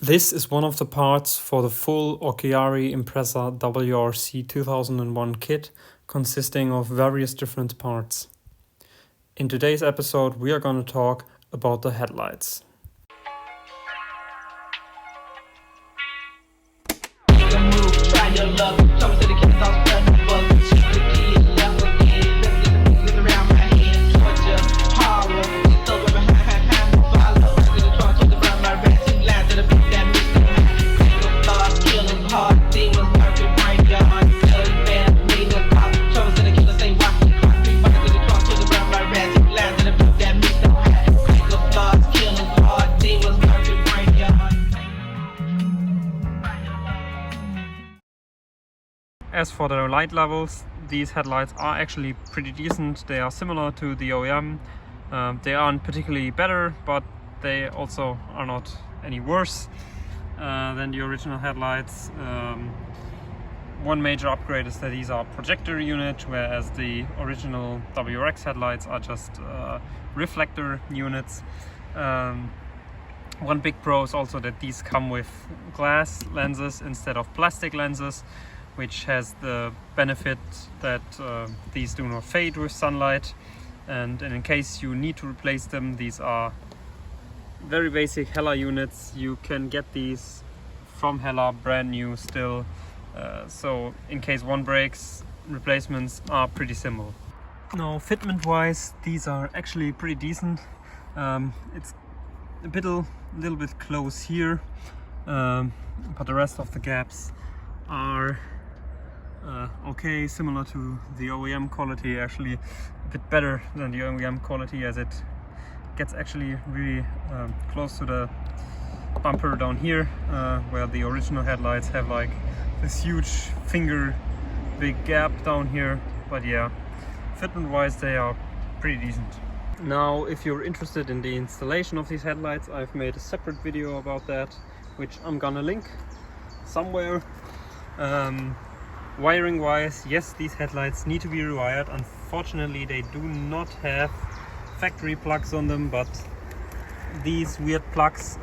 This is one of the parts for the full Orciari-Impreza W.R.C 2001 kit, consisting of various different parts. In today's episode we are going to talk about the headlights. As for the light levels, these headlights are actually pretty decent. They are similar to the OEM. They aren't particularly better, but they also are not any worse than the original headlights. One major upgrade is that these are projector unit, whereas the original W.R.C headlights are just reflector units. One big pro is also that these come with glass lenses instead of plastic lenses, which has the benefit that these do not fade with sunlight, and in case you need to replace them, these are very basic Hella units. You can get these from Hella brand new still, so in case one breaks, replacements are pretty simple. Now fitment wise, these are actually pretty decent. It's a little bit close here, but the rest of the gaps are okay, similar to the OEM quality, actually a bit better than the OEM quality, as it gets actually really close to the bumper down here, where the original headlights have like this huge finger big gap down here. But yeah, fitment wise they are pretty decent. Now if you're interested in the installation of these headlights, I've made a separate video about that, which I'm gonna link somewhere. Wiring wise, yes, these headlights need to be rewired. Unfortunately they do not have factory plugs on them, but these weird plugs,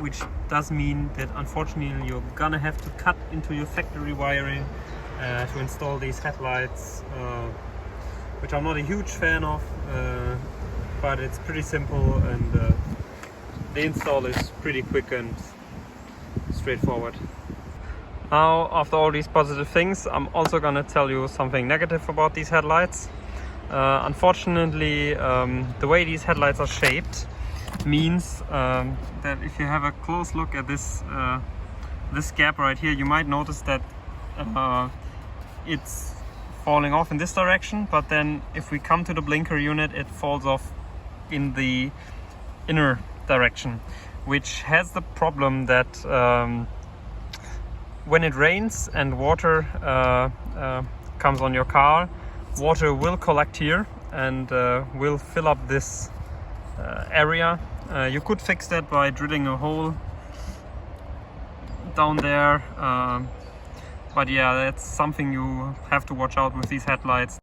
which does mean that unfortunately you're gonna have to cut into your factory wiring to install these headlights, which I'm not a huge fan of, but it's pretty simple, and the install is pretty quick and straightforward. Now, after all these positive things, I'm also gonna tell you something negative about these headlights. Unfortunately, the way these headlights are shaped means that if you have a close look at this gap right here, you might notice that it's falling off in this direction, but then if we come to the blinker unit, it falls off in the inner direction, which has the problem that when it rains and water comes on your car, water will collect here and will fill up this area. You could fix that by drilling a hole down there, but yeah, that's something you have to watch out with these headlights.